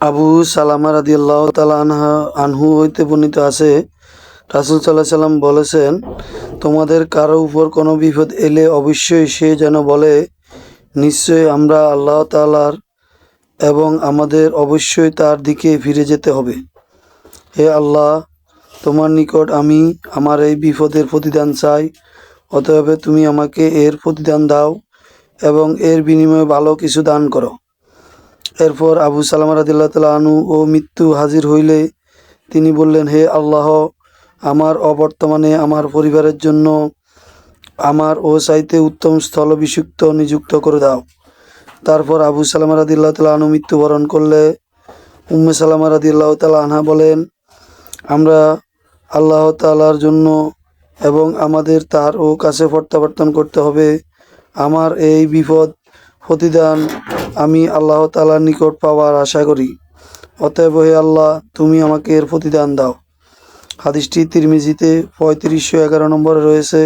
আবু সালামা রাদিয়াল্লাহু তাআলা আনহু হইতে বর্ণিত আছে, রাসূল সাল্লাল্লাহু আলাইহি সাল্লাম বলেছেন, তোমাদের কারো উপর কোনো বিপদ এলে অবশ্যই সে যেন বলে, নিশ্চয়ই আমরা আল্লাহ তাআলার এবং আমাদের অবশ্যই তার দিকে ফিরে যেতে হবে। হে আল্লাহ, তোমার নিকট আমি আমার এই বিপদের প্রতিদান চাই, অতএব তুমি আমাকে এর প্রতিদান দাও এবং এর বিনিময়ে ভালো কিছু দান করো। এরপর আবু সালামা রাদিয়াল্লাহু তাআলা আনহু ও মৃত্যু হাজির হইলে তিনি বললেন, হে আল্লাহ, আমার অবর্তমানে আমার পরিবারের জন্য আমার ও চাইতে উত্তম স্থলাভিষিক্ত নিযুক্ত করে দাও। তারপর আবু সালামা রাদিয়াল্লাহু তাআলা আনহু মৃত্যুবরণ করলে উম্মে সালামা রাদিয়াল্লাহু তাআলা আনহা বলেন, আমরা আল্লাহ তাআলার জন্য এবং আমাদের তার ও কাছে প্রত্যাবর্তন করতে হবে। আমার এই বিপদ প্রতিদান আমি আল্লাহ তাআলার নিকট পাওয়ার আশা করি, অতএব হে আল্লাহ, তুমি আমাকে এর প্রতিদান দাও। হাদিসটি তিরমিজিতে 3511 নম্বরে রয়েছে।